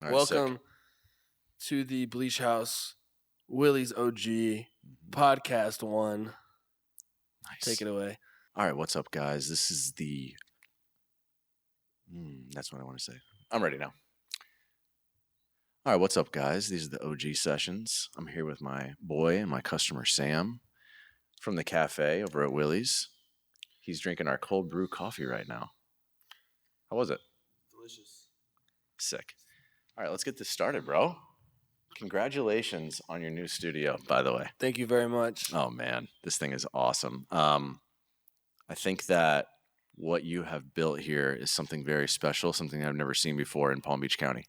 All right, Welcome sick. to the Bleach House Willie's OG podcast one. Nice. Take it away. All right, what's up, guys? This is the. That's what I want to say. I'm ready now. All right, what's up, guys? These are the OG sessions. I'm here with my boy and my customer, Sam, from the cafe over at Willie's. He's drinking our cold brew coffee right now. How was it? Delicious. Sick. All right, let's get this started, bro. Congratulations on your new studio, by the way. Thank you very much. Oh, man, this thing is awesome. I think that what you have built here is something very special, something I've never seen before in Palm Beach County.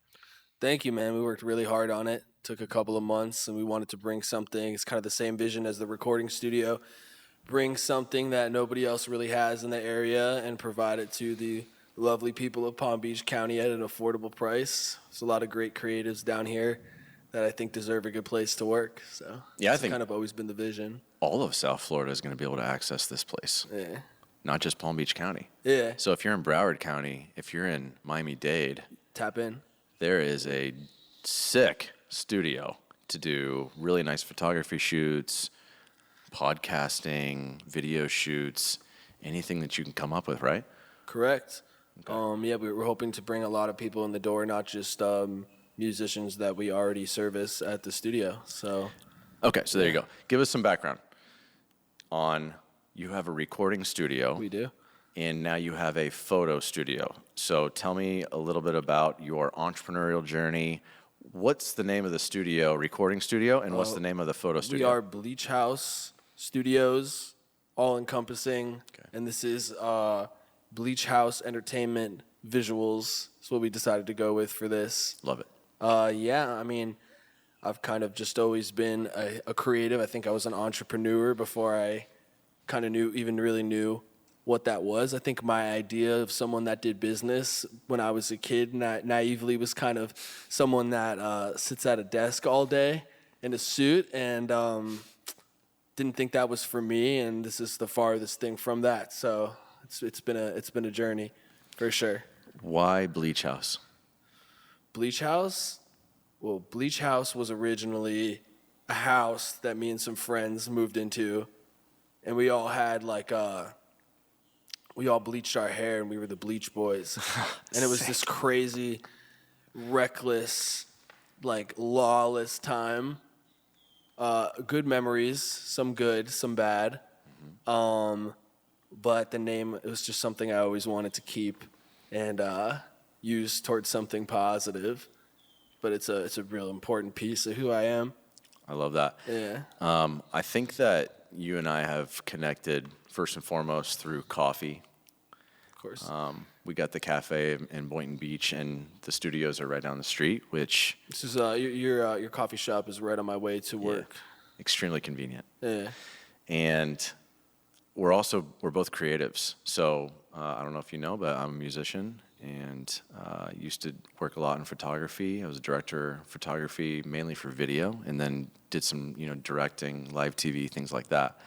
Thank you, man. We worked really hard on it. Took a couple of months, and we wanted to bring something. It's kind of the same vision as the recording studio. Bring something that nobody else really has in the area and provide it to the lovely people of Palm Beach County at an affordable price. There's a lot of great creatives down here that I think deserve a good place to work. So Yeah, I it's think kind of always been the vision. all of South Florida is going to be able to access this place, Yeah. not just Palm Beach County. Yeah. So if you're in Broward County, if you're in Miami-Dade, Tap in. there is a sick studio to do really nice photography shoots, podcasting, video shoots, anything that you can come up with, right? Correct. Yeah, we're hoping to bring a lot of people in the door, not just musicians that we already service at the studio. So Okay, so there you go. Give us some background on you have a recording studio. we do. And now you have a photo studio. So tell me a little bit about your entrepreneurial journey. What's the name of the studio, recording studio, and what's the name of the photo We studio? are Bleach House Studios, all encompassing, and this is Bleach House Entertainment Visuals. That's what we decided to go with for this. Love it. Yeah, I mean, I've kind of just always been a creative. I think I was an entrepreneur before I kind of really knew what that was. I think my idea of someone that did business when I was a kid naively was kind of someone that sits at a desk all day in a suit, and didn't think that was for me, and this is the farthest thing from that. So it's been a journey for sure. Why Bleach House? Bleach House? Well, Bleach House was originally a house that me and some friends moved into, and we all had we all bleached our hair and we were the Bleach Boys. And it was this crazy, reckless, lawless time. Good memories, some good, some bad. But the name, it was just something I always wanted to keep and use towards something positive. But it's a real important piece of who I am. I love that. Yeah. I think that you and I have connected first and foremost through coffee. Of course. We got the cafe in Boynton Beach, and the studios are right down the street, which This is your coffee shop is right on my way to work. extremely convenient. Yeah. And we're both creatives. So I don't know if you know, but I'm a musician and used to work a lot in photography. I was a director of photography mainly for video, and then did some directing, live TV, things like that.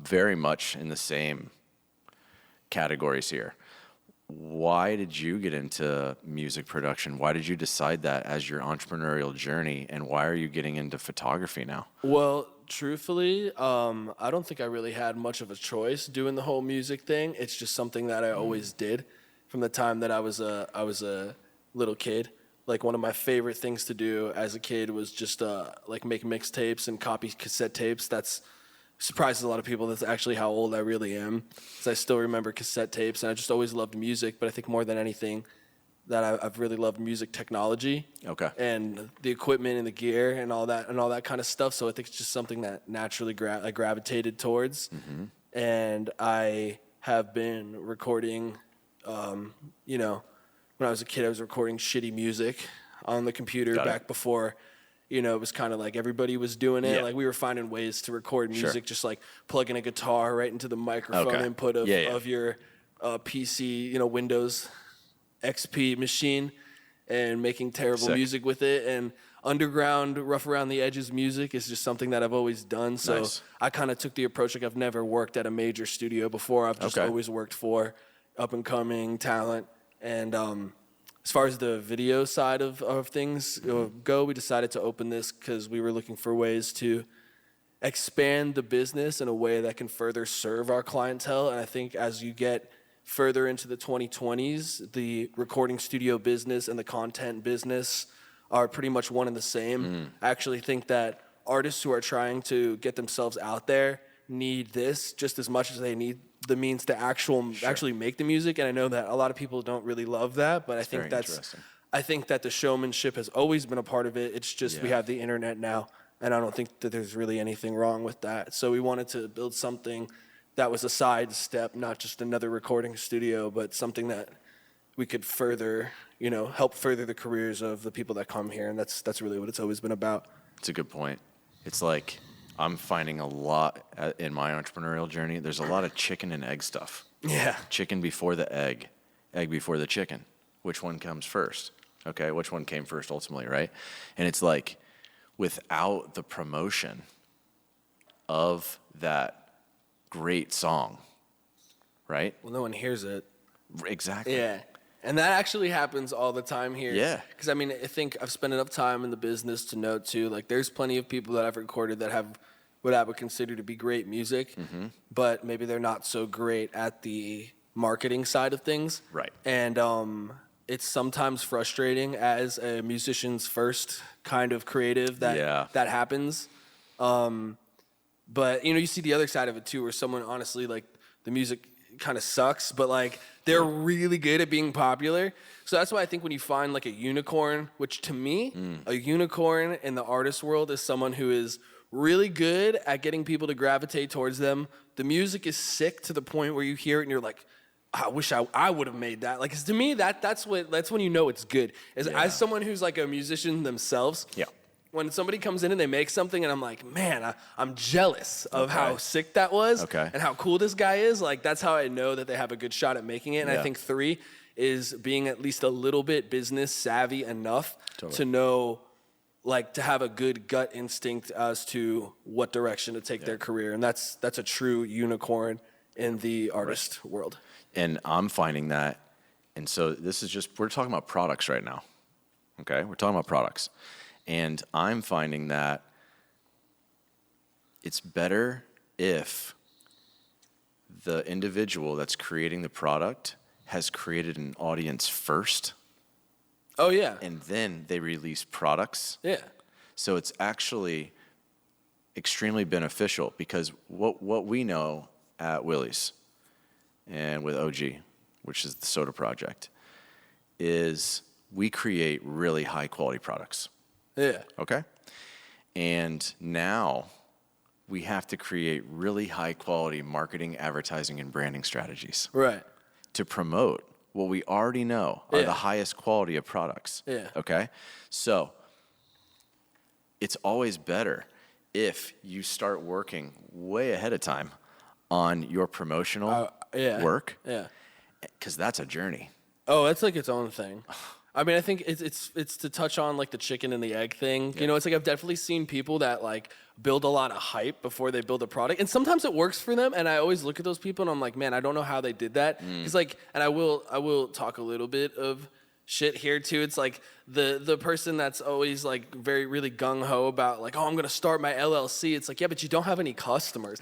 Very much in the same categories here. Why did you get into music production? Why did you decide that as your entrepreneurial journey, and why are you getting into photography now? Well, truthfully, I don't think I really had much of a choice doing the whole music thing. It's just something that I always did from the time that I was a little kid. Like, one of my favorite things to do as a kid was just make mixtapes and copy cassette tapes. That's surprises a lot of people. That's actually how old I really am, because I still remember cassette tapes, and I just always loved music. But I think more than anything, that I've really loved music technology. Okay. And the equipment and the gear and all that kind of stuff. So I think it's just something that naturally I gravitated towards. Mm-hmm. And I have been recording. When I was a kid, I was recording shitty music on the computer back before. It was kind of like everybody was doing it. Yeah. Like, we were finding ways to record music, Sure. just like plugging a guitar right into the microphone input of your PC, Windows XP machine, and making terrible music with it. And underground, rough around the edges music is just something that I've always done. So Nice. I kind of took the approach, like, I've never worked at a major studio before. I've just always worked for up and coming talent. And as far as the video side of things go, we decided to open this because we were looking for ways to expand the business in a way that can further serve our clientele. And I think as you get further into the 2020s, the recording studio business and the content business are pretty much one and the same. I actually think that artists who are trying to get themselves out there need this just as much as they need the means to actually make the music. And I know that a lot of people don't really love that, but I think that the showmanship has always been a part of it. It's just we have the internet now, and I don't think that there's really anything wrong with that. So we wanted to build something that was a side step, not just another recording studio, but something that we could further, help further the careers of the people that come here. And that's really what it's always been about. It's a good point. It's like I'm finding a lot in my entrepreneurial journey. There's a lot of chicken and egg stuff. Yeah. Chicken before the egg before the chicken. Which one comes first? Okay, which one came first ultimately, right? And it's like without the promotion of that great song, right? Well, no one hears it. Exactly. Yeah. And that actually happens all the time here. Yeah. Because, I think I've spent enough time in the business to know, too, like, there's plenty of people that I've recorded that have what I would consider to be great music, but maybe they're not so great at the marketing side of things. Right. And it's sometimes frustrating as a musician's first kind of creative that happens. But, you see the other side of it, too, where someone, honestly, like, the music kind of sucks, but like they're really good at being popular. So that's why I think when you find like a unicorn, which to me, a unicorn in the artist world is someone who is really good at getting people to gravitate towards them. The music is sick to the point where you hear it and you're like, I wish I would have made that. Like, 'cause to me, that's when you know it's good. As someone who's like a musician themselves. Yeah. When somebody comes in and they make something and I'm like, man, I'm jealous of how sick that was and how cool this guy is. Like, that's how I know that they have a good shot at making it. And I think 3 is being at least a little bit business savvy enough to know, like, to have a good gut instinct as to what direction to take their career. And that's a true unicorn in the artist world. And I'm finding that. And so we're talking about products right now. Okay. We're talking about products. And I'm finding that it's better if the individual that's creating the product has created an audience first. Oh, yeah. And then they release products. Yeah. So it's actually extremely beneficial because what we know at Willie's and with OG, which is the soda project, is we create really high quality products. Yeah. Okay? And now we have to create really high quality marketing, advertising, and branding strategies. Right. To promote what we already know are the highest quality of products. Yeah. Okay? So it's always better if you start working way ahead of time on your promotional work. Yeah. Because that's a journey. Oh, it's like its own thing. I think it's to touch on like the chicken and the egg thing. Yeah. It's like I've definitely seen people that like build a lot of hype before they build a product, and sometimes it works for them. And I always look at those people and I'm like, man, I don't know how they did that. It's like, and I will talk a little bit of shit here too. It's like the person that's always like really gung ho about like, oh, I'm gonna start my LLC. It's like, yeah, but you don't have any customers,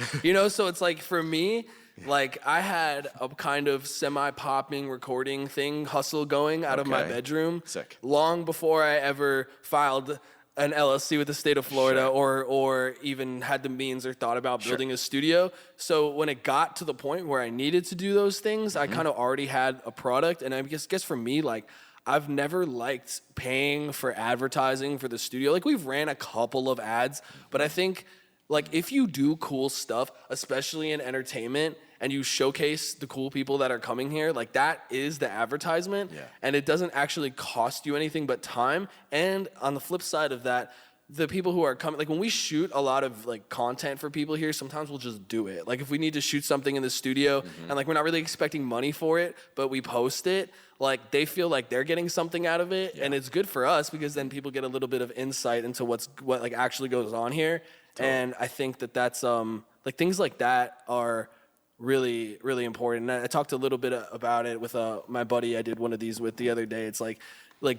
So it's like for me. Like, I had a kind of semi-popping recording thing hustle going out of my bedroom long before I ever filed an LLC with the state of Florida or even had the means or thought about building a studio. So when it got to the point where I needed to do those things, I kind of already had a product. And I guess for me, like, I've never liked paying for advertising for the studio. Like, we've ran a couple of ads, but I think, like, if you do cool stuff, especially in entertainment, and you showcase the cool people that are coming here, like, that is the advertisement. Yeah. And it doesn't actually cost you anything but time. And on the flip side of that, the people who are coming, like, when we shoot a lot of like content for people here, sometimes we'll just do it. Like, if we need to shoot something in the studio and like we're not really expecting money for it, but we post it, like, they feel like they're getting something out of it. And it's good for us because then people get a little bit of insight into what like actually goes on here. Totally. And I think that's like things like that are really, really important. And I talked a little bit about it with my buddy I did one of these with the other day. It's like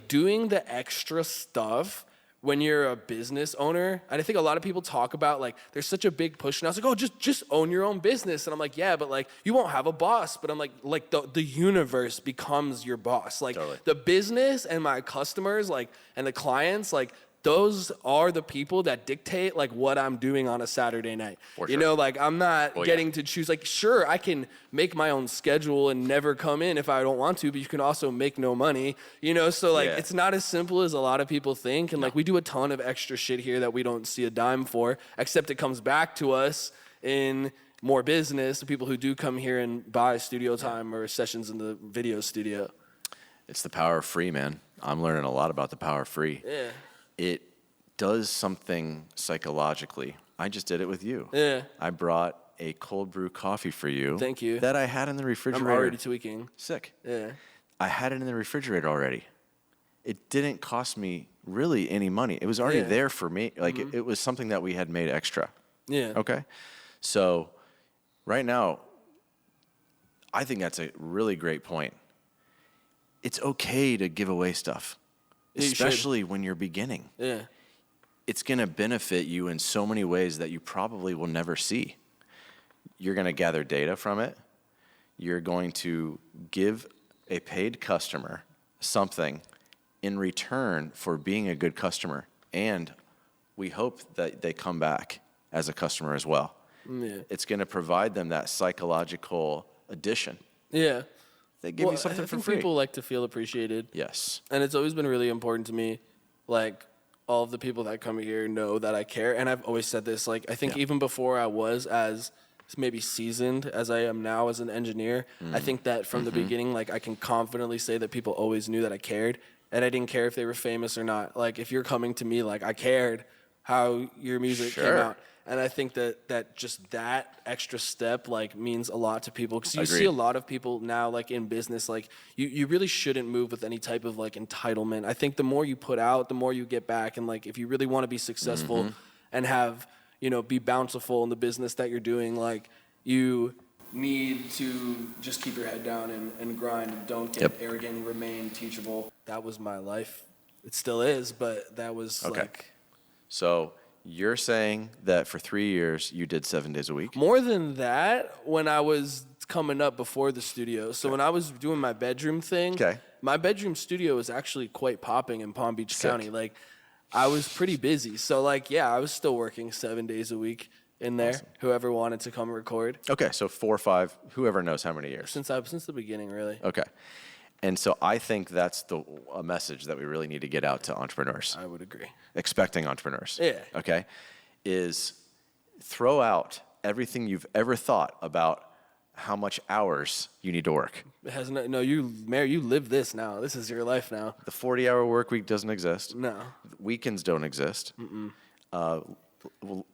doing the extra stuff when you're a business owner. And I think a lot of people talk about like there's such a big push now. It's like, oh, just own your own business. And I'm like, yeah, but like you won't have a boss. But I'm like the universe becomes your boss. Like Totally. the business and my customers, like, and the clients, like, those are the people that dictate like what I'm doing on a Saturday night. For You sure. know, like I'm not getting to choose. Like, sure, I can make my own schedule and never come in if I don't want to, but you can also make no money. You know, so like Yeah. it's not as simple as a lot of people think. And like we do a ton of extra shit here that we don't see a dime for, except it comes back to us in more business. The people who do come here and buy studio time or sessions in the video studio. It's the power of free, man. I'm learning a lot about the power of free. Yeah. It does something psychologically. I just did it with you. Yeah. I brought a cold brew coffee for you. Thank you. That I had in the refrigerator. I'm already tweaking. Sick. Yeah. I had it in the refrigerator already. It didn't cost me really any money. It was already Yeah. there for me. Like it was something that we had made extra. Yeah. Okay. So right now, I think that's a really great point. It's okay to give away stuff, Yeah, you should. especially when you're beginning. Yeah. It's going to benefit you in so many ways that you probably will never see. You're going to gather data from it. You're going to give a paid customer something in return for being a good customer. And we hope that they come back as a customer as well. Yeah. It's going to provide them that psychological addition. Yeah. They give you something I for think free. people like to feel appreciated. Yes. And it's always been really important to me, like, all of the people that come here know that I care. And I've always said this, like, I think even before I was as maybe seasoned as I am now as an engineer, I think that from the beginning, like, I can confidently say that people always knew that I cared. And I didn't care if they were famous or not. Like, if you're coming to me, like, I cared how your music came Sure. out. And I think that just that extra step like means a lot to people, because you see Agreed. a lot of people now like in business, like you really shouldn't move with any type of like entitlement. I think the more you put out, the more you get back. And like if you really want to be successful and have, you know, be bountiful in the business that you're doing, like you need to just keep your head down and grind and don't get arrogant and remain teachable. That was my life. It still is, but that was like So you're saying that for 3 years you did 7 days a week? more than that when I was coming up before the studio. So when I was doing my bedroom thing, my bedroom studio was actually quite popping in Palm Beach County. Like I was pretty busy. So like, yeah, I was still working 7 days a week in there. Awesome. Whoever wanted to come record. Okay, so 4 or 5, whoever knows how many years. Since the beginning, really. Okay. And so I think that's a message that we really need to get out to entrepreneurs, I would agree. expecting entrepreneurs. Yeah. Okay, is throw out everything you've ever thought about how much hours you need to work. It has no, you live this now. This is your life now. The 40-hour work week doesn't exist. No. Weekends don't exist.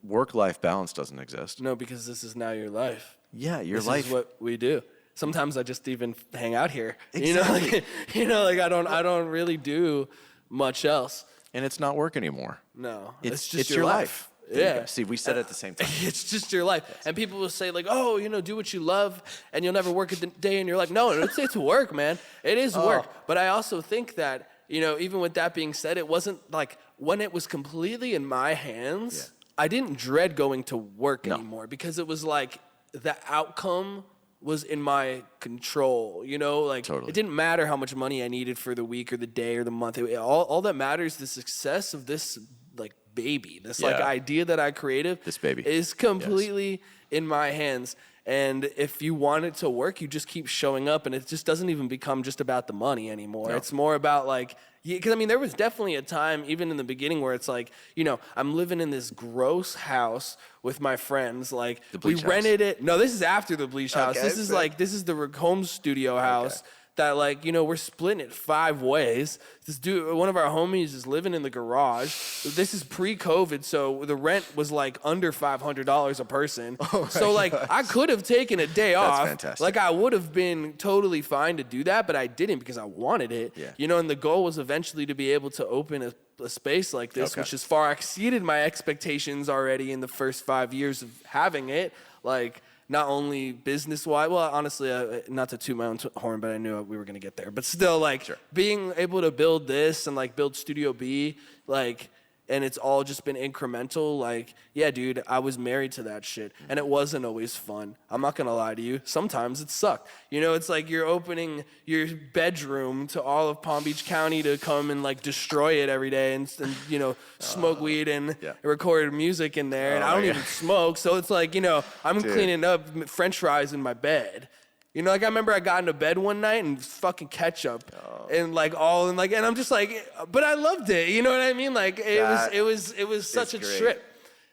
Work-life balance doesn't exist. No, because this is now your life. Yeah, your This life. is what we do. Sometimes I just even hang out here. Exactly. You know, like I don't really do much else. And it's not work anymore. No, It's just your life. There you Yeah. go. See, we said it at the same time. It's just your life. And people will say like, oh, you know, do what you love and you'll never work a day in your life. No, it's work, man. It is work. But I also think that, you know, even with that being said, it wasn't like when it was completely in my hands, I didn't dread going to work anymore, because it was like the outcome was in my control, you know, like it didn't matter how much money I needed for the week or the day or the month. All that matters, the success of this like baby, this like idea that I created, This baby is completely in my hands. And if you want it to work, you just keep showing up, and it just doesn't even become just about the money anymore. No. It's more about like, because I mean, there was definitely a time, even in the beginning, where it's like, you know, I'm living in this gross house with my friends. Like, The we Bleach House. rented it. No, this is after the Bleach House. Okay, This is sick. like, this is the home studio house. That like, you know, we're splitting it 5 ways. This dude, one of our homies is living in the garage. This is pre-COVID, so the rent was like under $500 a person. So like, I could have taken a day off. fantastic. Like I would have been totally fine to do that, but I didn't because I wanted it. Yeah. You know, and the goal was eventually to be able to open a space like this, which has far exceeded my expectations already in the first 5 years of having it. Like, not only business-wise, well, honestly, not to toot my own horn, but I knew we were going to get there. But still, like, being able to build this and, like, build Studio B, like, and it's all just been incremental. Like, yeah, dude, I was married to that shit, and it wasn't always fun. I'm not gonna lie to you. Sometimes it sucked. You know, it's like you're opening your bedroom to all of Palm Beach County to come and like destroy it every day and you know, smoke weed and record music in there. And I don't even smoke, so it's like, you know, I'm cleaning up French fries in my bed. You know, like I remember I got into bed one night and fucking ketchup and like all and like, and I'm just like, but I loved it. You know what I mean? Like it was such a trip.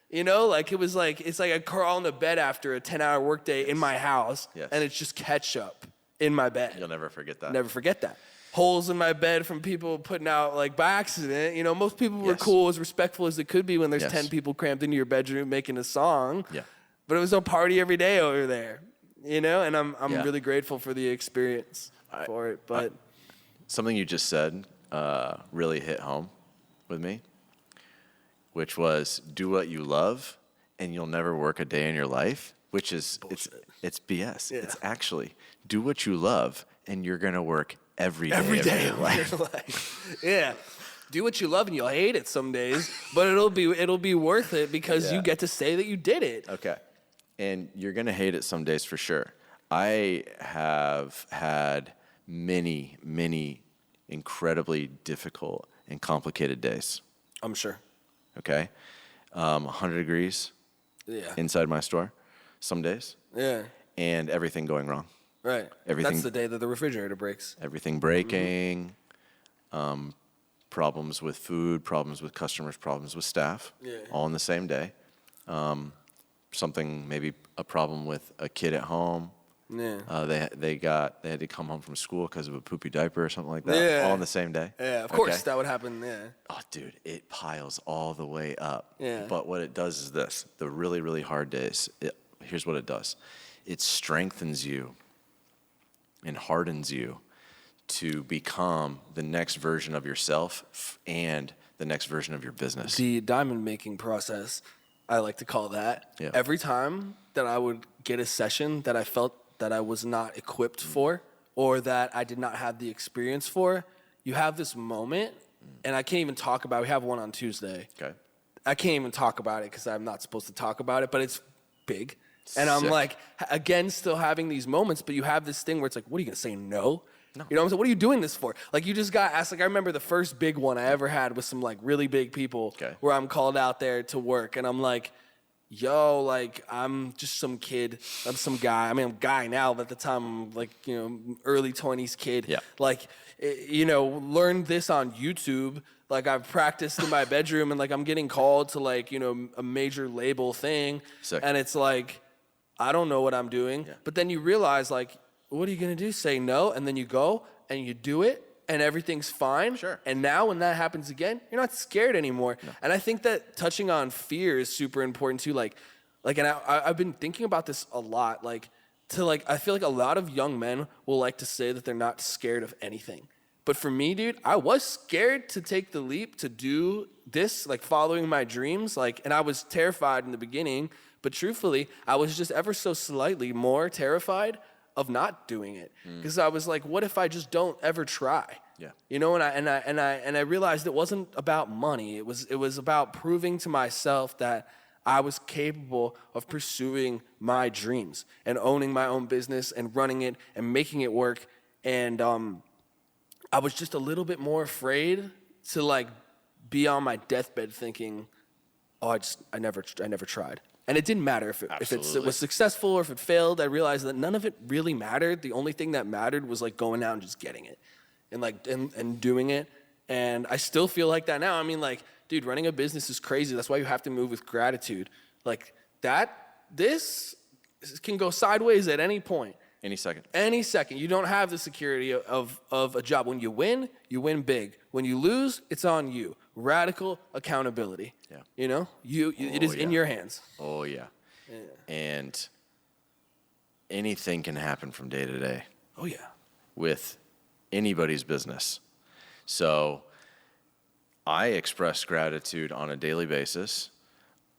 You know, like it's like I crawl into bed after a 10-hour workday in my house and it's just ketchup in my bed. You'll never forget that. Never forget that. Holes in my bed from people putting out like by accident. You know, most people were cool, as respectful as it could be when there's 10 people crammed into your bedroom making a song. Yeah. But it was a party every day over there. You know, and I'm really grateful for the experience for it. But something you just said really hit home with me, which was do what you love and you'll never work a day in your life, which is it's BS. Yeah. It's actually do what you love and you're gonna work every day of your life. Yeah. Do what you love and you'll hate it some days, but it'll be worth it because you get to say that you did it. Okay. And you're going to hate it some days for sure. I have had many, many incredibly difficult and complicated days. I'm sure. Okay? 100 degrees inside my store some days. Yeah. And everything going wrong. Right. That's the day that the refrigerator breaks. Everything breaking, problems with food, problems with customers, problems with staff, all in the same day. Something, maybe a problem with a kid at home. Yeah. They had to come home from school because of a poopy diaper or something like that. All in the same day. Yeah, of course that would happen. Yeah. Oh, dude, it piles all the way up. Yeah. But what it does is this: the really, really hard days. Here's what it does: it strengthens you and hardens you to become the next version of yourself and the next version of your business. The diamond making process, I like to call that. Yeah. Every time that I would get a session that I felt that I was not equipped for or that I did not have the experience for, you have this moment, and I can't even talk about it. We have one on Tuesday. Okay. I can't even talk about it because I'm not supposed to talk about it, but it's big. And I'm like, again, still having these moments, but you have this thing where it's like, what are you going to say, no? No. You know what I'm saying? What are you doing this for? Like, you just got asked. Like, I remember the first big one I ever had with some, like, really big people where I'm called out there to work. And I'm like, yo, like, I'm just some kid. I'm some guy. I mean, I'm a guy now, but at the time, I'm, like, you know, early 20s kid. Yeah. Like, you know, learned this on YouTube. Like, I've practiced in my bedroom, and, like, I'm getting called to, like, you know, a major label thing. Sick. And it's like, I don't know what I'm doing. Yeah. But then you realize, like, what are you going to do? Say no, and then you go, and you do it, and everything's fine. Sure. And now when that happens again, you're not scared anymore. No. And I think that touching on fear is super important too. Like, and I've been thinking about this a lot. I feel like a lot of young men will like to say that they're not scared of anything. But for me, dude, I was scared to take the leap to do this, like following my dreams. Like, and I was terrified in the beginning, but truthfully, I was just ever so slightly more terrified of not doing it, because I was like, what if I just don't ever try? Yeah. You know, and I realized it wasn't about money. It was about proving to myself that I was capable of pursuing my dreams and owning my own business and running it and making it work. And I was just a little bit more afraid to like be on my deathbed thinking, oh, I never tried. And it didn't matter if it was successful or if it failed. I realized that none of it really mattered. The only thing that mattered was like going out and just getting it and like and doing it. And I still feel like that now. I mean, like, dude, running a business is crazy. That's why you have to move with gratitude. Like this can go sideways at any point. Any second. Any second. You don't have the security of a job. When you win big. When you lose, it's on you. Radical accountability. Yeah. You know? It is in your hands. Oh, yeah. And anything can happen from day to day. Oh, yeah. With anybody's business. So I express gratitude on a daily basis.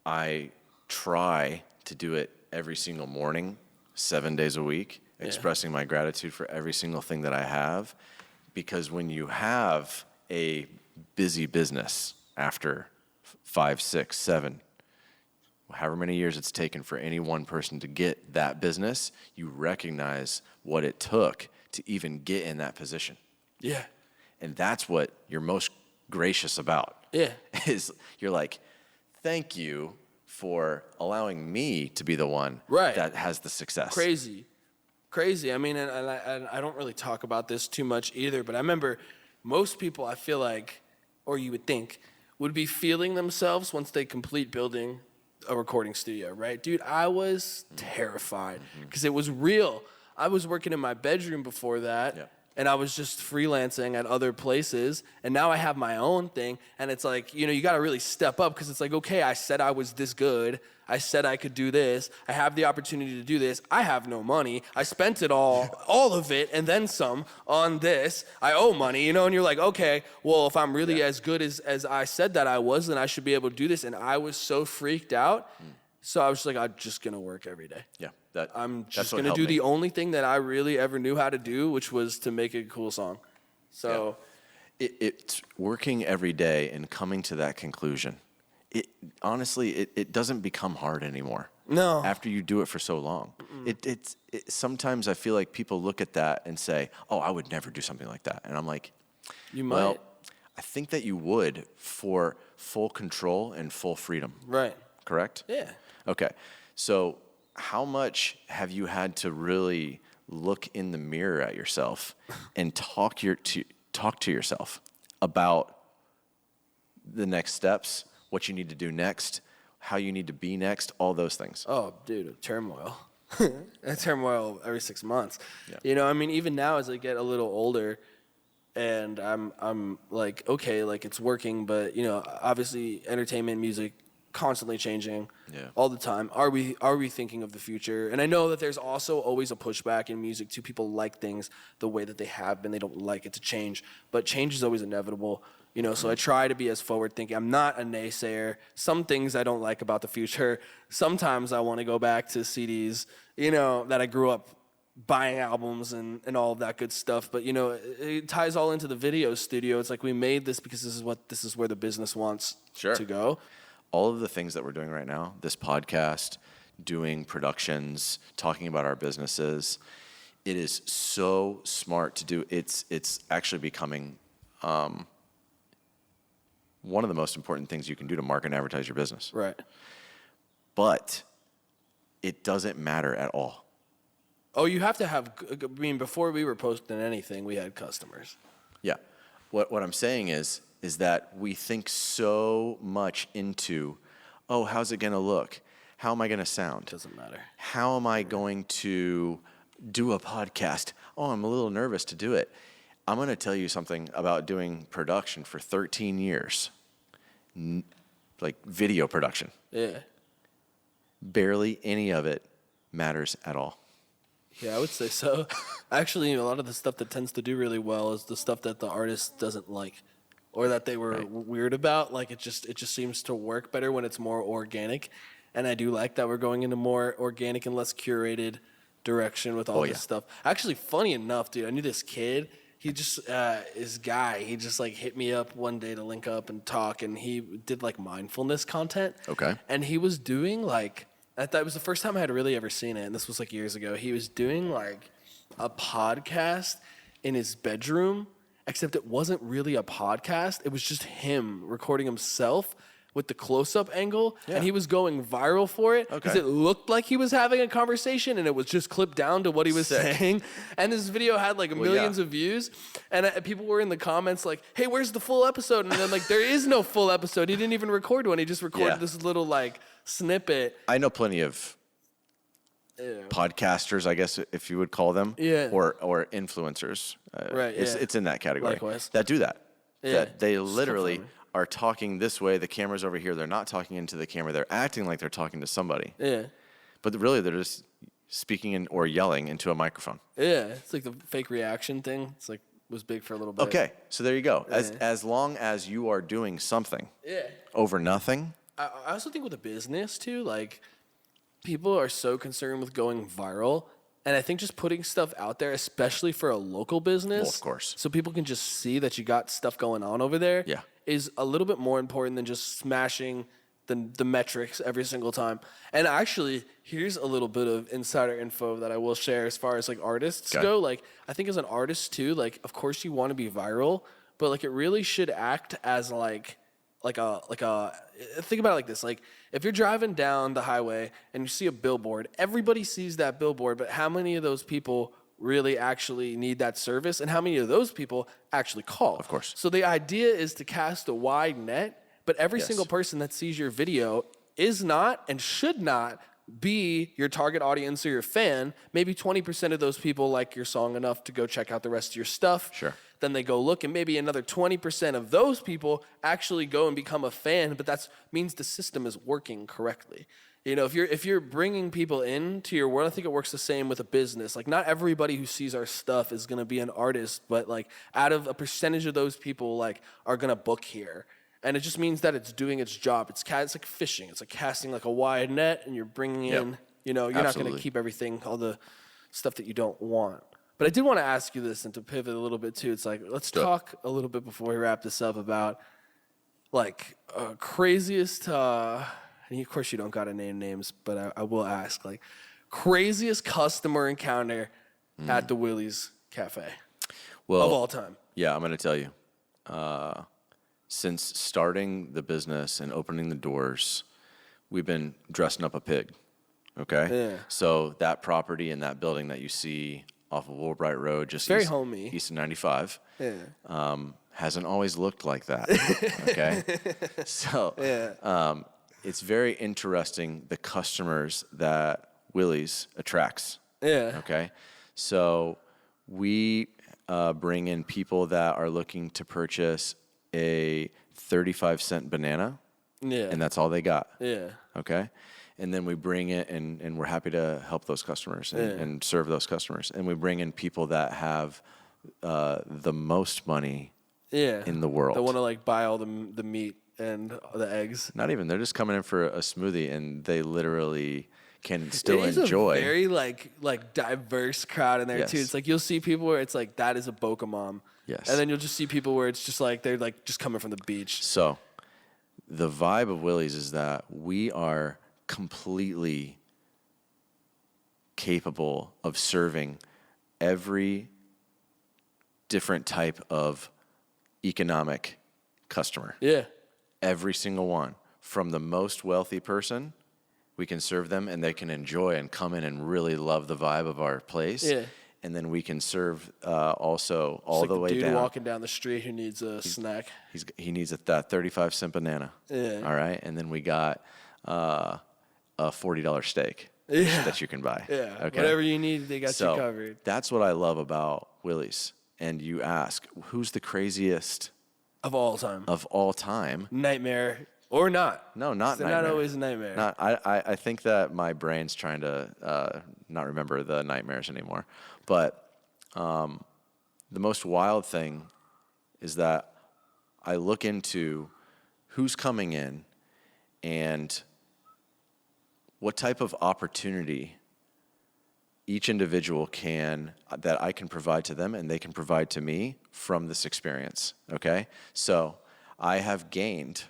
I try to do it every single morning 7 days a week, expressing my gratitude for every single thing that I have. Because when you have a busy business after 5, 6, 7, however many years it's taken for any one person to get that business, you recognize what it took to even get in that position. Yeah. And that's what you're most gracious about. Yeah. Is you're like, thank you for allowing me to be the one that has the success. Crazy. I mean, and I don't really talk about this too much either, but I remember most people, I feel like, or you would think, would be feeling themselves once they complete building a recording studio, right? Dude, I was terrified because it was real. I was working in my bedroom before that, and I was just freelancing at other places, and now I have my own thing, and it's like, you know, you got to really step up because it's like, okay, I said I was this good. I said I could do this. I have the opportunity to do this. I have no money. I spent it all of it, and then some on this. I owe money, you know, and you're like, okay, well, if I'm really as good as I said that I was, then I should be able to do this, and I was so freaked out. So I was just like, I'm just going to work every day. Yeah. I'm just going to do the only thing that I really ever knew how to do, which was to make a cool song. So it's working every day and coming to that conclusion. Honestly, it doesn't become hard anymore. No. After you do it for so long. Sometimes I feel like people look at that and say, oh, I would never do something like that. And I'm like, you might. Well, I think that you would for full control and full freedom. Right. Correct? Yeah. Okay. So how much have you had to really look in the mirror at yourself and talk to yourself about the next steps, what you need to do next, how you need to be next, all those things? Oh, dude, turmoil. A turmoil every 6 months. Yeah. You know, I mean, even now as I get a little older and I'm like, okay, like it's working, but you know, obviously entertainment, music, constantly changing all the time. Are we thinking of the future? And I know that there's also always a pushback in music too. People like things the way that they have been. They don't like it to change, but change is always inevitable. You know, so I try to be as forward thinking. I'm not a naysayer. Some things I don't like about the future. Sometimes I want to go back to CDs, you know, that I grew up buying albums and all of that good stuff. But, you know, it ties all into the video studio. It's like we made this because this is where the business wants to go. All of the things that we're doing right now, this podcast, doing productions, talking about our businesses, it is so smart to do. It's actually becoming one of the most important things you can do to market and advertise your business. Right. But it doesn't matter at all. Oh, you have to have, I mean, before we were posting anything, we had customers. Yeah. What I'm saying is that we think so much into, oh, how's it going to look? How am I going to sound? Doesn't matter. How am I going to do a podcast? Oh, I'm a little nervous to do it. I'm going to tell you something about doing production for 13 years, like video production. Yeah. Barely any of it matters at all. Yeah, I would say so. Actually, a lot of the stuff that tends to do really well is the stuff that the artist doesn't like or that they were weird about. Like it just seems to work better when it's more organic. And I do like that we're going into more organic and less curated direction with all this stuff. Actually, funny enough, dude, I knew this kid. He just, this guy, he just like hit me up one day to link up and talk, and he did like mindfulness content. Okay. And he was doing like, I thought it was the first time I had really ever seen it, and this was like years ago. He was doing like a podcast in his bedroom, except it wasn't really a podcast. It was just him recording himself with the close-up angle, and he was going viral for it because it looked like he was having a conversation, and it was just clipped down to what he was saying. And this video had like millions of views, and people were in the comments like, "Hey, where's the full episode?" And then like, there is no full episode. He didn't even record one. He just recorded this little like snippet. I know plenty of podcasters, I guess, if you would call them, or influencers. It's in that category. Likewise. That do that. That they literally are talking this way. The camera's over here. They're not talking into the camera. They're acting like they're talking to somebody. Yeah. But really, they're just speaking in or yelling into a microphone. Yeah. It's like the fake reaction thing. It's like was big for a little bit. Okay. So there you go. As long as you are doing something over nothing. I also think with a business too, like people are so concerned with going viral. And I think just putting stuff out there, especially for a local business, Well, of course. so people can just see that you got stuff going on over there, Yeah. is a little bit more important than just smashing the metrics every single time. And actually, here's a little bit of insider info that I will share as far as like artists Okay. go. Like, I think as an artist too, like, of course you want to be viral, but like it really should act as like a think about it like this. Like, if you're driving down the highway and you see a billboard, everybody sees that billboard, but how many of those people really actually need that service, and how many of those people actually call? Of course. So the idea is to cast a wide net, but every Yes. single person that sees your video is not and should not be your target audience or your fan. Maybe 20% of those people like your song enough to go check out the rest of your stuff. Sure. Then they go look, and maybe another 20% of those people actually go and become a fan, but that means the system is working correctly. You know, if you're bringing people into your world, I think it works the same with a business. Like, not everybody who sees our stuff is going to be an artist, but like out of a percentage of those people like are going to book here. And it just means that it's doing its job. It's like fishing. It's like casting like a wide net, and you're bringing in, you know, you're not going Absolutely. to keep everything, all the stuff that you don't want. But I did want to ask you this, and to pivot a little bit too. It's like, let's talk a little bit before we wrap this up about like craziest, and of course you don't got to name names, but I will ask, like, craziest customer encounter at the Willie's Cafe Well, of all time. Yeah, I'm going to tell you. Since starting the business and opening the doors, we've been dressing up a pig. Okay? Yeah. So that property and that building that you see off of Woolbright Road, just Very east, homey. east of 95, Yeah. hasn't always looked like that. Okay? So it's very interesting, the customers that Willie's attracts. Yeah. Okay? So we bring in people that are looking to purchase a 35-cent banana, Yeah. and that's all they got. Yeah. Okay? And then we bring it, and we're happy to help those customers and serve those customers. And we bring in people that have the most money Yeah. in the world. That want to like buy all the meat and the eggs. Not even. They're just coming in for a smoothie, and they literally can still It is enjoy. a very like diverse crowd in there too. Yes. It's like you'll see people where it's like that is a Boca Mom. Yes. And then you'll just see people where it's just like they're like just coming from the beach. So the vibe of Willie's is that we are completely capable of serving every different type of economic customer. Yeah. Every single one. From the most wealthy person, we can serve them, and they can enjoy and come in and really love the vibe of our place. Yeah. And then we can serve also all It's like the way dude down. walking down the street who needs a snack. He needs that 35-cent banana. Yeah. All right. And then we got a $40 steak Yeah. that you can buy. Yeah. Okay. Whatever you need, they got So you covered. that's what I love about Willie's. And you ask, who's the craziest Of all time. of all time? Nightmare or not. No, not They're nightmare. not always a nightmare. Not, I think that my brain's trying to not remember the nightmares anymore. But the most wild thing is that I look into who's coming in and what type of opportunity each individual that I can provide to them and they can provide to me from this experience. Okay? So I have gained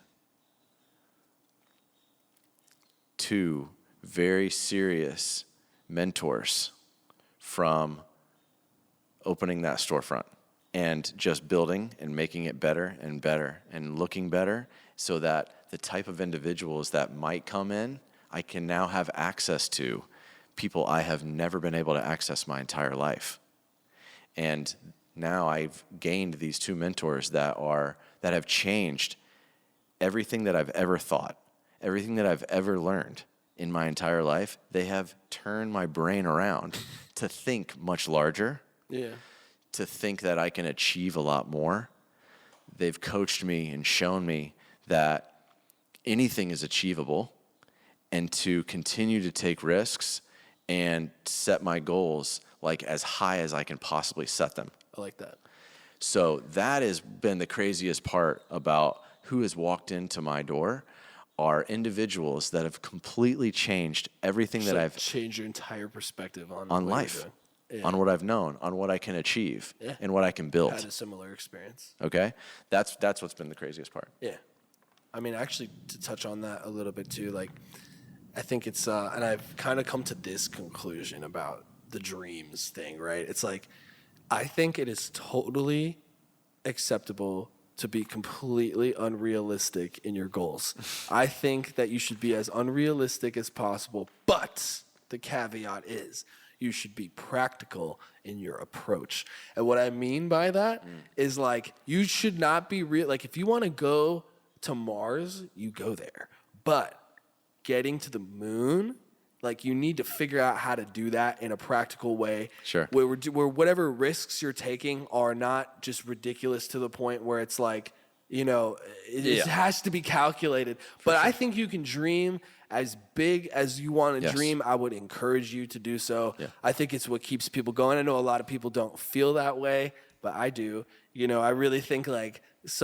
2 very serious mentors from opening that storefront and just building and making it better and better and looking better, so that the type of individuals that might come in, I can now have access to people I have never been able to access my entire life. And now I've gained these 2 mentors that have changed everything that I've ever thought, everything that I've ever learned in my entire life. They have turned my brain around to think much larger, Yeah. to think that I can achieve a lot more. They've coached me and shown me that anything is achievable, and to continue to take risks and set my goals like as high as I can possibly set them. I like that. So that has been the craziest part about who has walked into my door are individuals that have completely changed everything that I've changed your entire perspective on on what you're life, doing. on what I've known, on what I can achieve, Yeah. and what I can build. Had a similar experience. Okay, that's what's been the craziest part. Yeah. I mean, actually, to touch on that a little bit too, like, I think it's, and I've kind of come to this conclusion about the dreams thing, right? It's like, I think it is totally acceptable to be completely unrealistic in your goals. I think that you should be as unrealistic as possible, but the caveat is you should be practical in your approach. And what I mean by that is, like, you should not be real. Like, if you want to go to Mars, you go there. But getting to the moon, like, you need to figure out how to do that in a practical way. Sure. Where whatever risks you're taking are not just ridiculous to the point where it's like, you know, it has to be calculated. But I think you can dream as big as you want to dream. I would encourage you to do so. Yeah. I think it's what keeps people going. I know a lot of people don't feel that way, but I do. You know, I really think, like, it's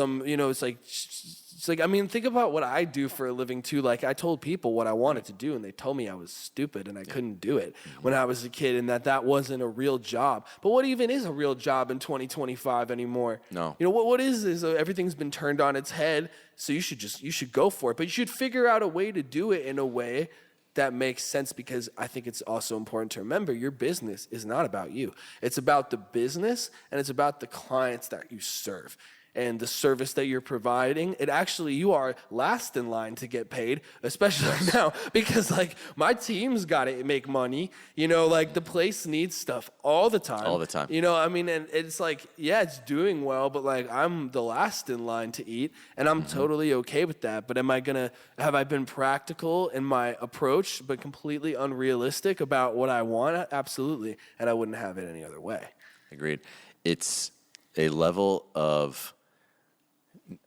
like, I mean, think about what I do for a living too. Like, I told people what I wanted to do, and they told me I was stupid and I couldn't do it when I was a kid, and that wasn't a real job. But what even is a real job in 2025 anymore? No. You know, what is this? Everything's been turned on its head, so you should go for it. But you should figure out a way to do it in a way that makes sense, because I think it's also important to remember your business is not about you. It's about the business, and it's about the clients that you serve and the service that you're providing. It actually, you are last in line to get paid, especially now, because, like, my team's got to make money. You know, like, the place needs stuff all the time. All the time. You know, I mean, and it's like, yeah, it's doing well, but, like, I'm the last in line to eat, and I'm totally okay with that. But have I been practical in my approach, but completely unrealistic about what I want? Absolutely. And I wouldn't have it any other way. Agreed. It's a level of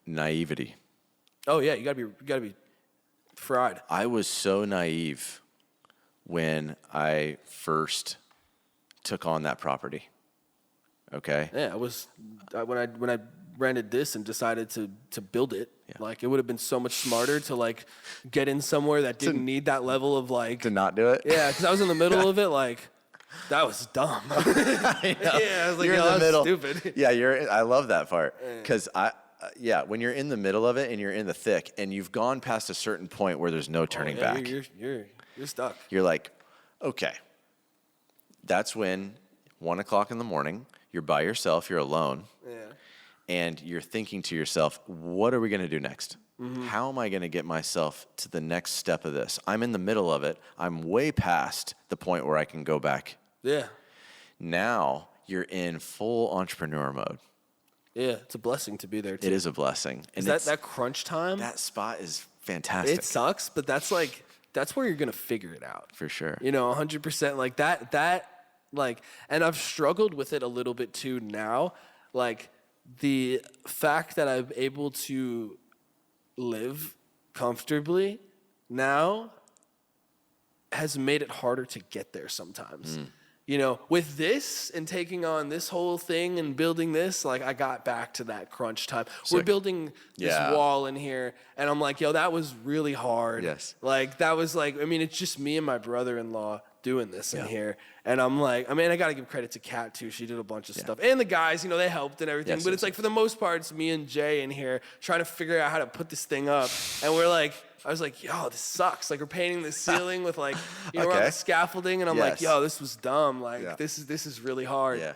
naivety. Oh yeah, you gotta be fried. I was so naive when I first took on that property. Okay. Yeah, when I rented this and decided to build it. Yeah. Like, it would have been so much smarter to, like, get in somewhere that didn't need that level of, like, To not do it. yeah, because I was in the middle of it. Like, that was dumb. I know. Yeah, I was like, You're yo, in the that's middle. stupid. Yeah, I love that part, because when you're in the middle of it and you're in the thick and you've gone past a certain point where there's no turning Yeah, back, You're stuck. you're like, okay, that's when 1:00 in the morning, you're by yourself, you're alone, and you're thinking to yourself, what are we going to do next? How am I going to get myself to the next step of this? I'm in the middle of it. I'm way past the point where I can go back. Yeah. Now you're in full entrepreneur mode. Yeah, it's a blessing to be there too. It is a blessing. And that crunch time? that spot is fantastic. It sucks, but that's where you're gonna figure it out. For sure. You know, 100%. Like that, like, and I've struggled with it a little bit too now. Like, the fact that I'm able to live comfortably now has made it harder to get there sometimes. You know, with this and taking on this whole thing and building this, like, I got back to that crunch time. We're building this wall in here, and I'm like, yo, that was really hard. Yes. Like, that was like, I mean, it's just me and my brother-in-law doing this in here. And I'm like, I mean, I got to give credit to Kat too. She did a bunch of stuff. And the guys, you know, they helped and everything. Yes, but it's like, for the most part, it's me and Jay in here trying to figure out how to put this thing up. And we're like, I was like, yo, this sucks. Like, we're painting the ceiling with, like, you know, we're on the scaffolding. And I'm like, yo, this was dumb. Like, this is really hard. Yeah.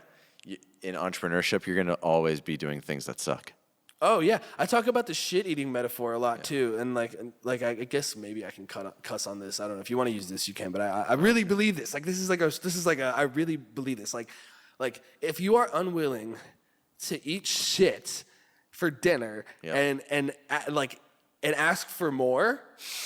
In entrepreneurship, you're going to always be doing things that suck. Oh yeah, I talk about the shit eating metaphor a lot too, and like I guess maybe I can cuss on this. I don't know if you want to use this, you can, but I really believe this. Like, this is like a I really believe this. Like if you are unwilling to eat shit for dinner and ask for more,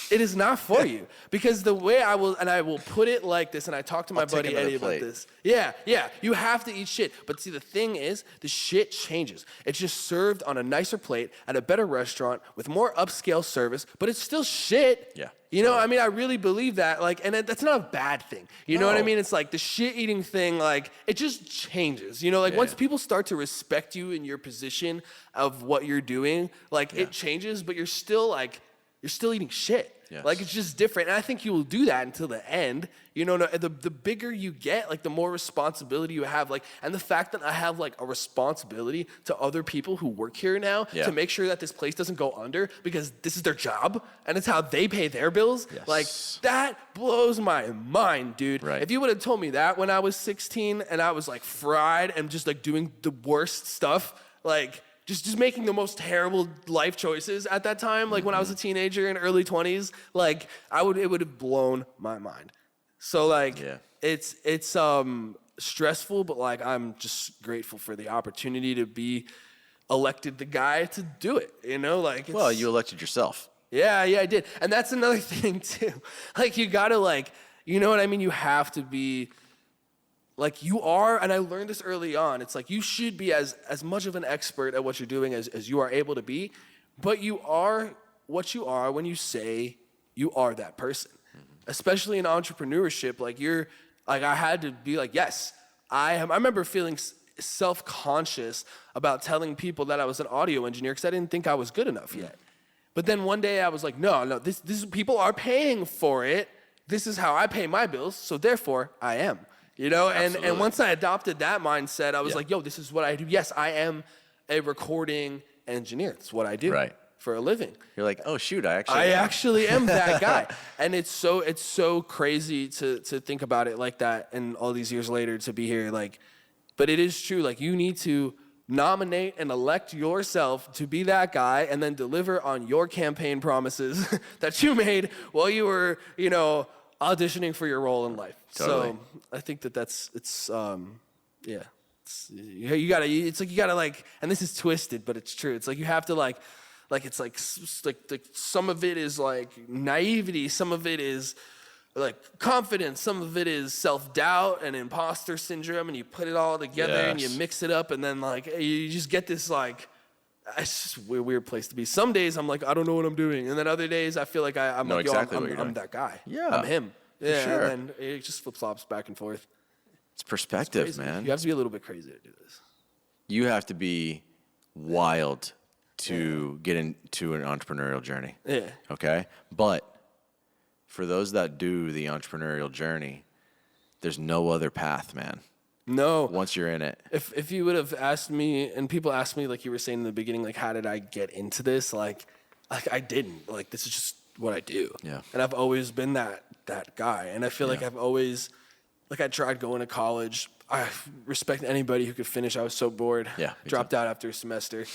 it is not for you. Because the way I will put it like this, and I talked to my buddy Eddie about this. Yeah, you have to eat shit. But see, the thing is, the shit changes. It's just served on a nicer plate at a better restaurant with more upscale service, but it's still shit. Yeah. You know, I mean, I really believe that. Like, and that's not a bad thing. You know what I mean? It's like the shit eating thing, like, it just changes. You know, like, once people start to respect you in your position of what you're doing, like, it changes, but you're still like, you're still eating shit. Yes. Like, it's just different. And I think you will do that until the end. You know, the bigger you get, like, the more responsibility you have. Like, and the fact that I have, like, a responsibility to other people who work here now to make sure that this place doesn't go under because this is their job and it's how they pay their bills. Yes. Like, that blows my mind, dude. Right. If you would have told me that when I was 16 and I was, like, fried and just, like, doing the worst stuff, like, just making the most terrible life choices at that time, like when I was a teenager in early 20s, like it would have blown my mind. So like it's stressful, but like I'm just grateful for the opportunity to be elected the guy to do it, you know? Like Well, you elected yourself. Yeah, I did. And that's another thing too. Like you gotta like, you know what I mean? You have to be like you are, and I learned this early on, it's like you should be as much of an expert at what you're doing as you are able to be, but you are what you are when you say you are that person. Especially in entrepreneurship, like I had to be like, yes, I am. I remember feeling self-conscious about telling people that I was an audio engineer because I didn't think I was good enough yet. But then one day I was like, no, this people are paying for it. This is how I pay my bills, so therefore I am. You know, and once I adopted that mindset, I was like, yo, this is what I do. Yes, I am a recording engineer. That's what I do for a living. You're like, oh shoot, I actually am that guy. And it's so crazy to think about it like that and all these years later to be here. Like, but it is true. Like you need to nominate and elect yourself to be that guy and then deliver on your campaign promises that you made while you were, you know, auditioning for your role in life. Totally. So I think you gotta like, and this is twisted, but it's true. It's like you have to like it's like some of it is like naivety, some of it is like confidence, some of it is self-doubt and imposter syndrome, and you put it all together and you mix it up, and then like you just get this like, it's just a weird place to be. Some days I'm like, I don't know what I'm doing. And then other days I feel like I'm like, exactly I'm that guy. Yeah. I'm him. Yeah. Sure. And then it just flip-flops back and forth. It's perspective, It's man. You have to be a little bit crazy to do this. You have to be wild to get into an entrepreneurial journey. Yeah. Okay? But for those that do the entrepreneurial journey, there's no other path, man. No. Once you're in it. If you would have asked me, and people asked me, like you were saying in the beginning, like, how did I get into this? Like I didn't. Like, this is just what I do. Yeah. And I've always been that guy. And I feel like I've always, like I tried going to college. I respect anybody who could finish. I was so bored. Yeah. Dropped out after a semester.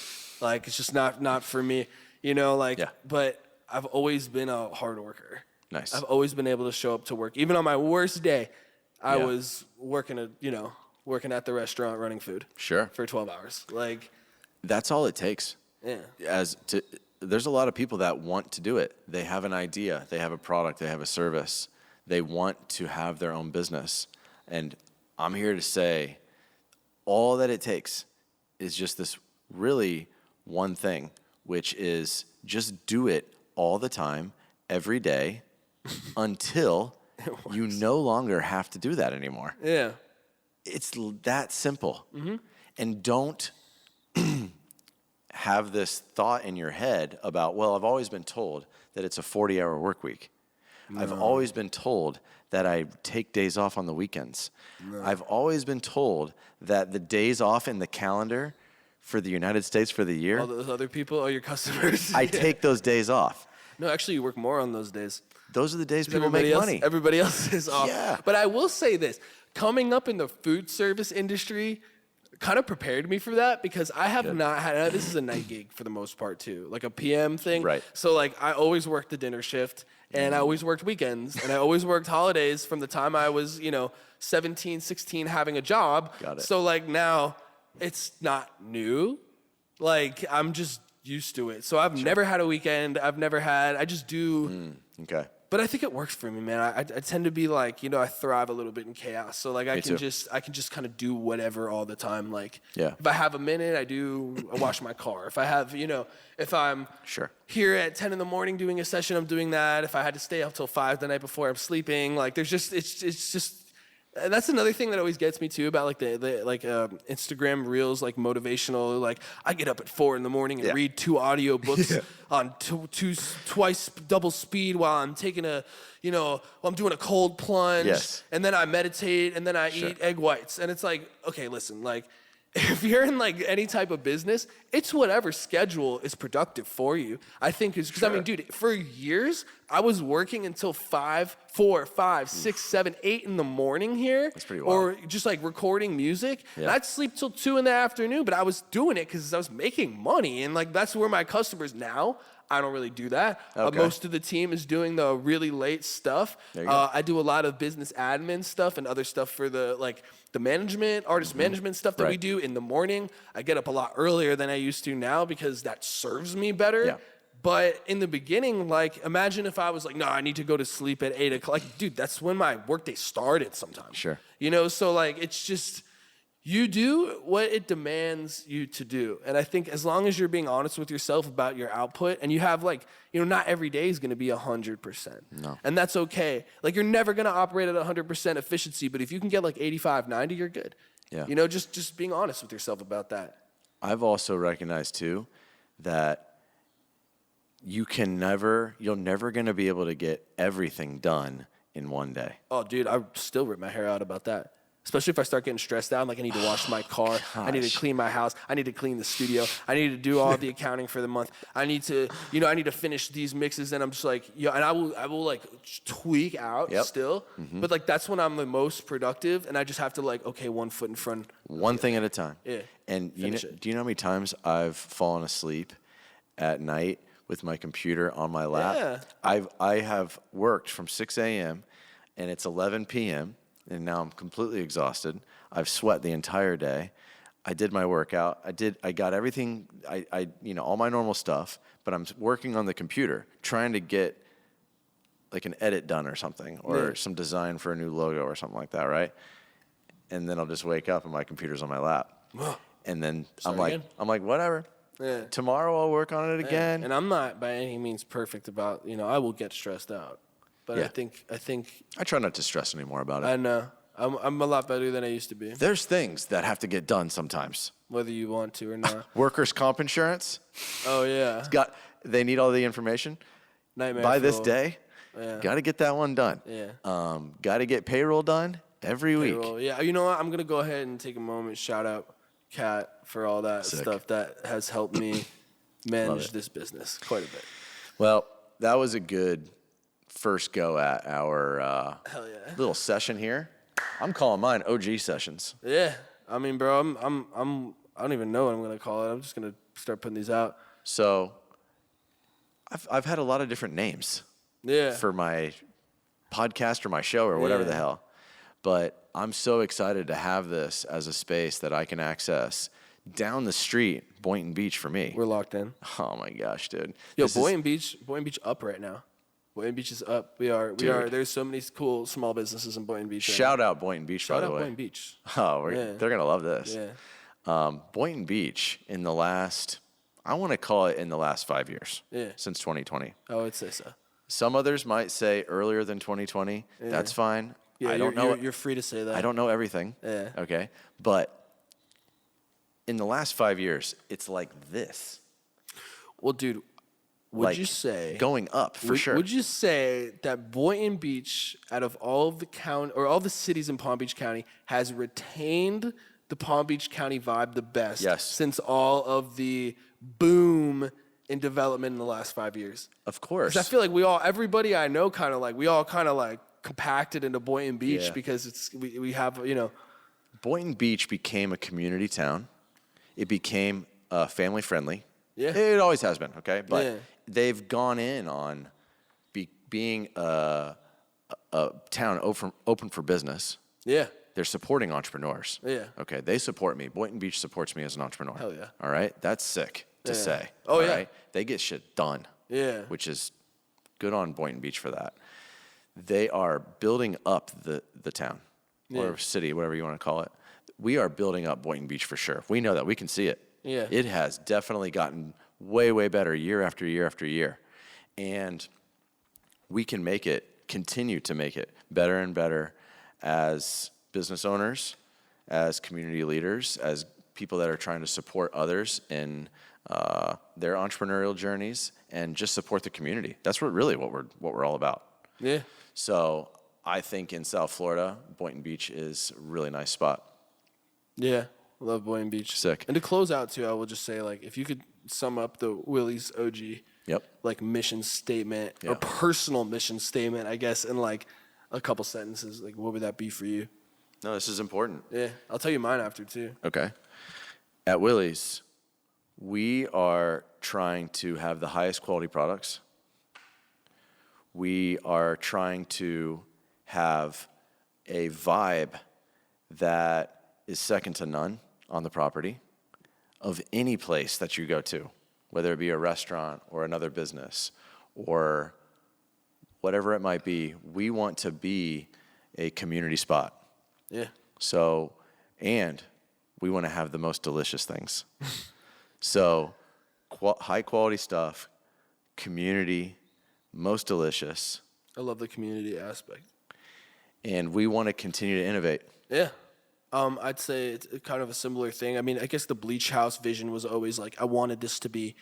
Like, it's just not for me, you know, like, but I've always been a hard worker. Nice. I've always been able to show up to work. Even on my worst day, I was working at the restaurant running food. Sure. For 12 hours. Like, that's all it takes. Yeah. There's a lot of people that want to do it. They have an idea, they have a product, they have a service. They want to have their own business. And I'm here to say all that it takes is just this really one thing, which is just do it all the time, every day, until you no longer have to do that anymore. Yeah. It's that simple. Mm-hmm. And don't have this thought in your head about, well, I've always been told that it's a 40-hour work week. No. I've always been told that I take days off on the weekends. No. I've always been told that the days off in the calendar for the United States for the year, all those other people are your customers. I take those days off. No, actually, you work more on those days. Those are the days people make money. Everybody else is off. Yeah. But I will say this. Coming up in the food service industry kind of prepared me for that because I have not had, this is a night gig for the most part too, like a PM thing. Right. So like I always worked the dinner shift and I always worked weekends and I always worked holidays from the time I was, 17, 16 having a job. Got it. So like now it's not new. Like I'm just used to it. So I've never had a weekend. I just do. Okay. But I think it works for me, man. I tend to be like, I thrive a little bit in chaos. So like I can just kind of do whatever all the time. Like if I have a minute, I wash my car. If I have, if I'm here at 10 in the morning doing a session, I'm doing that. If I had to stay up till 5 the night before, I'm sleeping. Like it's just And that's another thing that always gets me too about like the Instagram reels, like motivational. Like I get up at 4 a.m. and read 2 audiobooks on twice double speed while I'm taking while I'm doing a cold plunge, and then I meditate, and then I eat egg whites. And it's like, okay, listen, like if you're in like any type of business, it's whatever schedule is productive for you. I think is because I mean, dude, for years I was working until 5, 4, 5, 6, 7, 8 in the morning here. That's pretty wild. Or just like recording music. And I'd sleep till 2 in the afternoon, but I was doing it because I was making money. And like that's where my customers now. I don't really do that. Most of the team is doing the really late stuff. I do a lot of business admin stuff and other stuff for the management, artist management stuff that we do in the morning. I get up a lot earlier than I used to now because that serves me better. Yeah. But in the beginning, like, imagine if I was like, no, I need to go to sleep at 8 o'clock. Like, dude, that's when my workday started sometimes. Sure. So like, it's just, you do what it demands you to do. And I think as long as you're being honest with yourself about your output and you have like, not every day is going to be 100%. No. And that's okay. Like you're never going to operate at 100% efficiency, but if you can get like 85, 90, you're good. Yeah. Just being honest with yourself about that. I've also recognized too that you're never going to be able to get everything done in one day. Oh, dude, I still rip my hair out about that. Especially if I start getting stressed out, like I need to wash my car, I need to clean my house, I need to clean the studio, I need to do all the accounting for the month, I need to, I need to finish these mixes, and I'm just like, and I will like tweak out still, but like that's when I'm the most productive, and I just have to like, okay, 1 foot in front. One thing at a time. Yeah. And do you know how many times I've fallen asleep at night with my computer on my lap? Yeah. I have worked from 6 a.m. and it's 11 p.m., and now I'm completely exhausted. I've sweat the entire day. I did my workout. I got everything, all my normal stuff, but I'm working on the computer, trying to get like an edit done or something, or some design for a new logo or something like that, right? And then I'll just wake up and my computer's on my lap. And then I'm like, whatever. Yeah. Tomorrow I'll work on it again. And I'm not by any means perfect about, I will get stressed out. But I think I try not to stress anymore about it. I know. I'm a lot better than I used to be. There's things that have to get done sometimes. Whether you want to or not. Workers' comp insurance. Oh yeah. They need all the information. Nightmare by this day. Yeah. Got to get that one done. Yeah. Got to get payroll done every week. Yeah. You know what? I'm gonna go ahead and take a moment. Shout out Kat for all that stuff that has helped me manage this business quite a bit. Well, that was a good first go at our little session here. I'm calling mine OG sessions. Yeah, I mean, bro, I don't even know what I'm gonna call it. I'm just gonna start putting these out. So, I've had a lot of different names. Yeah. For my podcast or my show or whatever the hell, but I'm so excited to have this as a space that I can access down the street, Boynton Beach for me. We're locked in. Oh my gosh, dude. Yo, Boynton Beach up right now. Boynton Beach is up. We are. There's so many cool small businesses in Boynton Beach. Shout out Boynton Beach, by the way. Shout out Boynton Beach. Oh, they're going to love this. Yeah. Boynton Beach in the last, I want to call it in the last 5 years. Yeah. Since 2020. I would say so. Some others might say earlier than 2020. Yeah. That's fine. Yeah, I don't know. You're free to say that. I don't know everything. Yeah. Okay. But in the last 5 years, it's like this. Well, dude, would you say going up for sure? Would you say that Boynton Beach, out of all of the county or all the cities in Palm Beach County, has retained the Palm Beach County vibe the best? Yes. Since all of the boom in development in the last 5 years. Of course. 'Cause I feel like everybody I know we all kind of compacted into Boynton Beach because we have, Boynton Beach became a community town. It became family friendly. Yeah. It always has been, okay? But they've gone in on being a town open for business. Yeah. They're supporting entrepreneurs. Yeah. Okay, they support me. Boynton Beach supports me as an entrepreneur. Hell yeah. All right? That's sick to say. Oh, yeah. Right? They get shit done. Yeah. Which is good on Boynton Beach for that. They are building up the town or city, whatever you want to call it. We are building up Boynton Beach for sure. We know that. We can see it. Yeah. It has definitely gotten way, way better year after year after year. And we can continue to make it better and better as business owners, as community leaders, as people that are trying to support others in their entrepreneurial journeys, and just support the community. That's what we're all about. Yeah. So I think in South Florida, Boynton Beach is a really nice spot. Yeah. I love Boynton Beach. Sick. And to close out too, I will just say, like, if you could sum up the Willie's OG, like, mission statement or personal mission statement, I guess, in like a couple sentences, like, what would that be for you? No, this is important. Yeah, I'll tell you mine after too. Okay. At Willie's, we are trying to have the highest quality products. We are trying to have a vibe that is second to none on the property of any place that you go to, whether it be a restaurant or another business or whatever it might be. We want to be a community spot. Yeah. So, and we want to have the most delicious things. So, high quality stuff, community, most delicious. I love the community aspect. And we want to continue to innovate. Yeah. I'd say it's kind of a similar thing. I mean, I guess the Bleach House vision was always like, I wanted this to be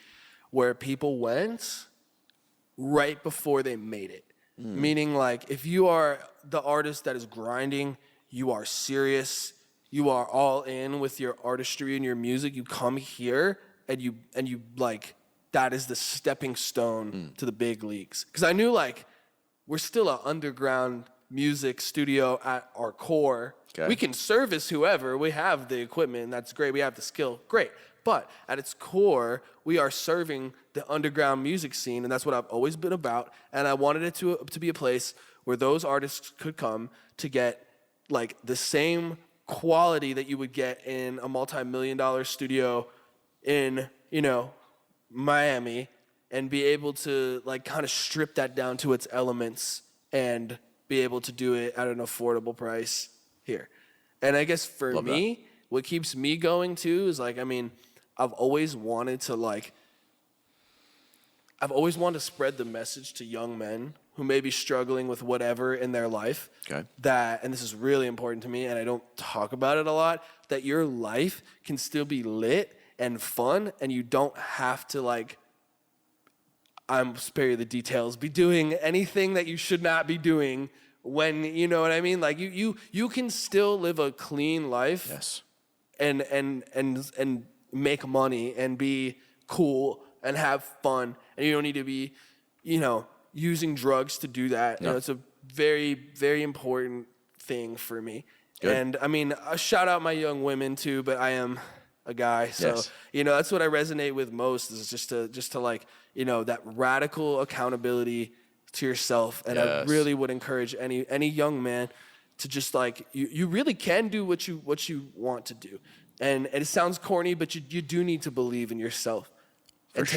where people went right before they made it. Meaning, like, if you are the artist that is grinding, you are serious, you are all in with your artistry and your music, you come here and you like, that is the stepping stone to the big leagues. Because I knew, like, we're still an underground music studio at our core. Okay. We can service whoever. We have the equipment, and that's great. We have the skill, great. But at its core, we are serving the underground music scene, and that's what I've always been about. And I wanted it to be a place where those artists could come to get, like, the same quality that you would get in a multi-million-dollar studio in, Miami, and be able to, like, kind of strip that down to its elements and be able to do it at an affordable price here. And I guess for Love me, that. what keeps me going too is, like, I mean, I've always wanted to spread the message to young men who may be struggling with whatever in their life. Okay. That, and this is really important to me, and I don't talk about it a lot, that your life can still be lit and fun, and you don't have to, like, I'm spare you the details, be doing anything that you should not be doing when, you know what I mean? Like, you can still live a clean life. Yes. And make money and be cool and have fun, and you don't need to be, using drugs to do that. No. It's a very, very important thing for me. Good. And I mean, I shout out my young women too, but I am a guy, so Yes. That's what I resonate with most, is just to like, that radical accountability to yourself. And I Yes. really would encourage any young man to just, like, you really can do what you want to do. And it sounds corny, but you do need to believe in yourself. And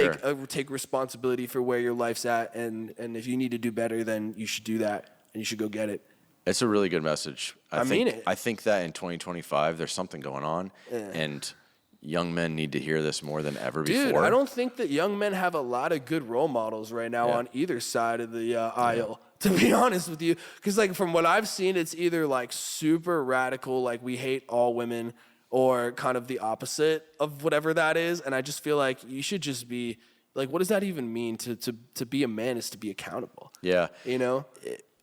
take responsibility for where your life's at. And if you need to do better, then you should do that, and you should go get it. It's a really good message. I mean it. I think that in 2025, there's something going on, and young men need to hear this more than ever Dude, before. I don't think that young men have a lot of good role models right now on either side of the aisle, to be honest with you. Because, like, from what I've seen, it's either, like, super radical, like, we hate all women, or kind of the opposite of whatever that is. And I just feel like you should just be, like, what does that even mean? To be a man is to be accountable. Yeah.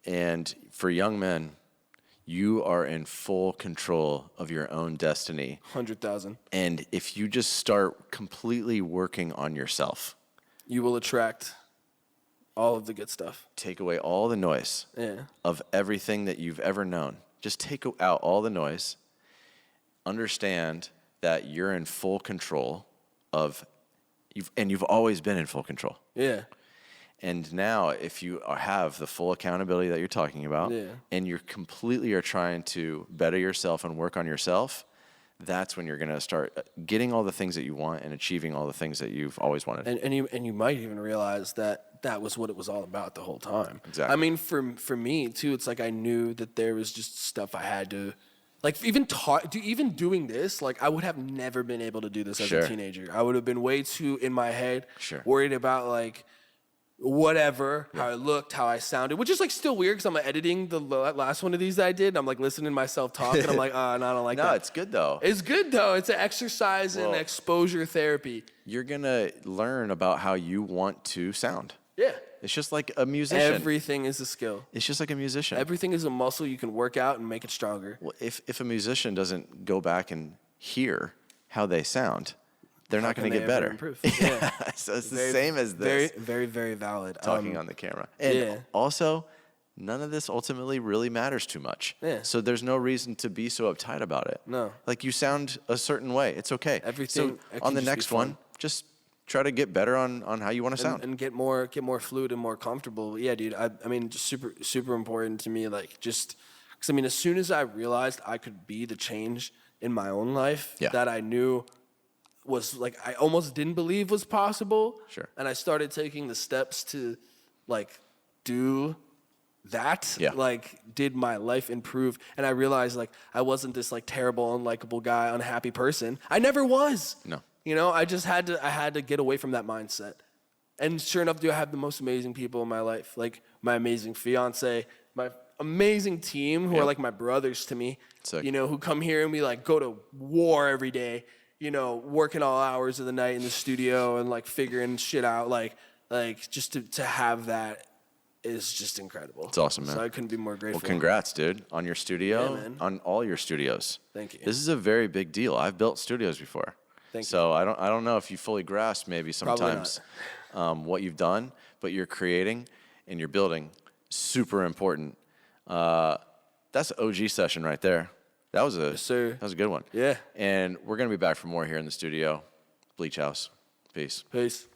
And for young men, you are in full control of your own destiny. 100,000. And if you just start completely working on yourself, You will attract all of the good stuff. take away all the noise of everything that you've ever known. Just take out all the noise. Understand that you're in full control of, you've always been in full control. Yeah. And now, if you have the full accountability that you're talking about, and you're completely are trying to better yourself and work on yourself, that's when you're going to start getting all the things that you want and achieving all the things that you've always wanted. And you might even realize that was what it was all about the whole time. Exactly. I mean, for me too, it's like I knew that there was just stuff I had to, like, even doing this, like, I would have never been able to do this as a teenager. I would have been way too in my head, worried about, like, whatever, how I looked, how I sounded, which is like still weird because I'm editing the last one of these I did. And I'm like listening to myself talk and I'm like, oh, no, I don't like that. No, it's good though. It's good though. It's an exercise and exposure therapy. You're going to learn about how you want to sound. Yeah. It's just like a musician. Everything is a skill. It's just like a musician. Everything is a muscle you can work out and make it stronger. Well, if a musician doesn't go back and hear how they sound, they're not going to get better. Yeah. So it's the same as this. Very, very, very valid. Talking on the camera. And also, none of this ultimately really matters too much. Yeah. So there's no reason to be so uptight about it. No. Like you sound a certain way. It's okay. Everything. So on the next one, just try to get better on how you want to sound. And get more fluid and more comfortable. Yeah, dude. I mean, just super important to me. Like just, because I mean, as soon as I realized I could be the change in my own life that I knew was like I almost didn't believe was possible. Sure. And I started taking the steps to like do that. Yeah. Like did my life improve? And I realized like I wasn't this like terrible, unlikable guy, unhappy person. I never was. No. You know, I had to get away from that mindset. And sure enough, I have the most amazing people in my life. Like my amazing fiance, my amazing team who are like my brothers to me. Sick. You know, who come here and we like go to war every day. You know, working all hours of the night in the studio and like figuring shit out. Like just to have that is just incredible. It's awesome, man. So I couldn't be more grateful. Well, congrats, dude, on your studio, man. on all your studios. Thank you. This is a very big deal. I've built studios before. Thank you. So I don't know if you fully grasp maybe sometimes what you've done, but you're creating and you're building. Super important. That's an OG session right there. That was Yes, sir. That was a good one. Yeah. And we're gonna be back for more here in the studio. Bleach House. Peace. Peace.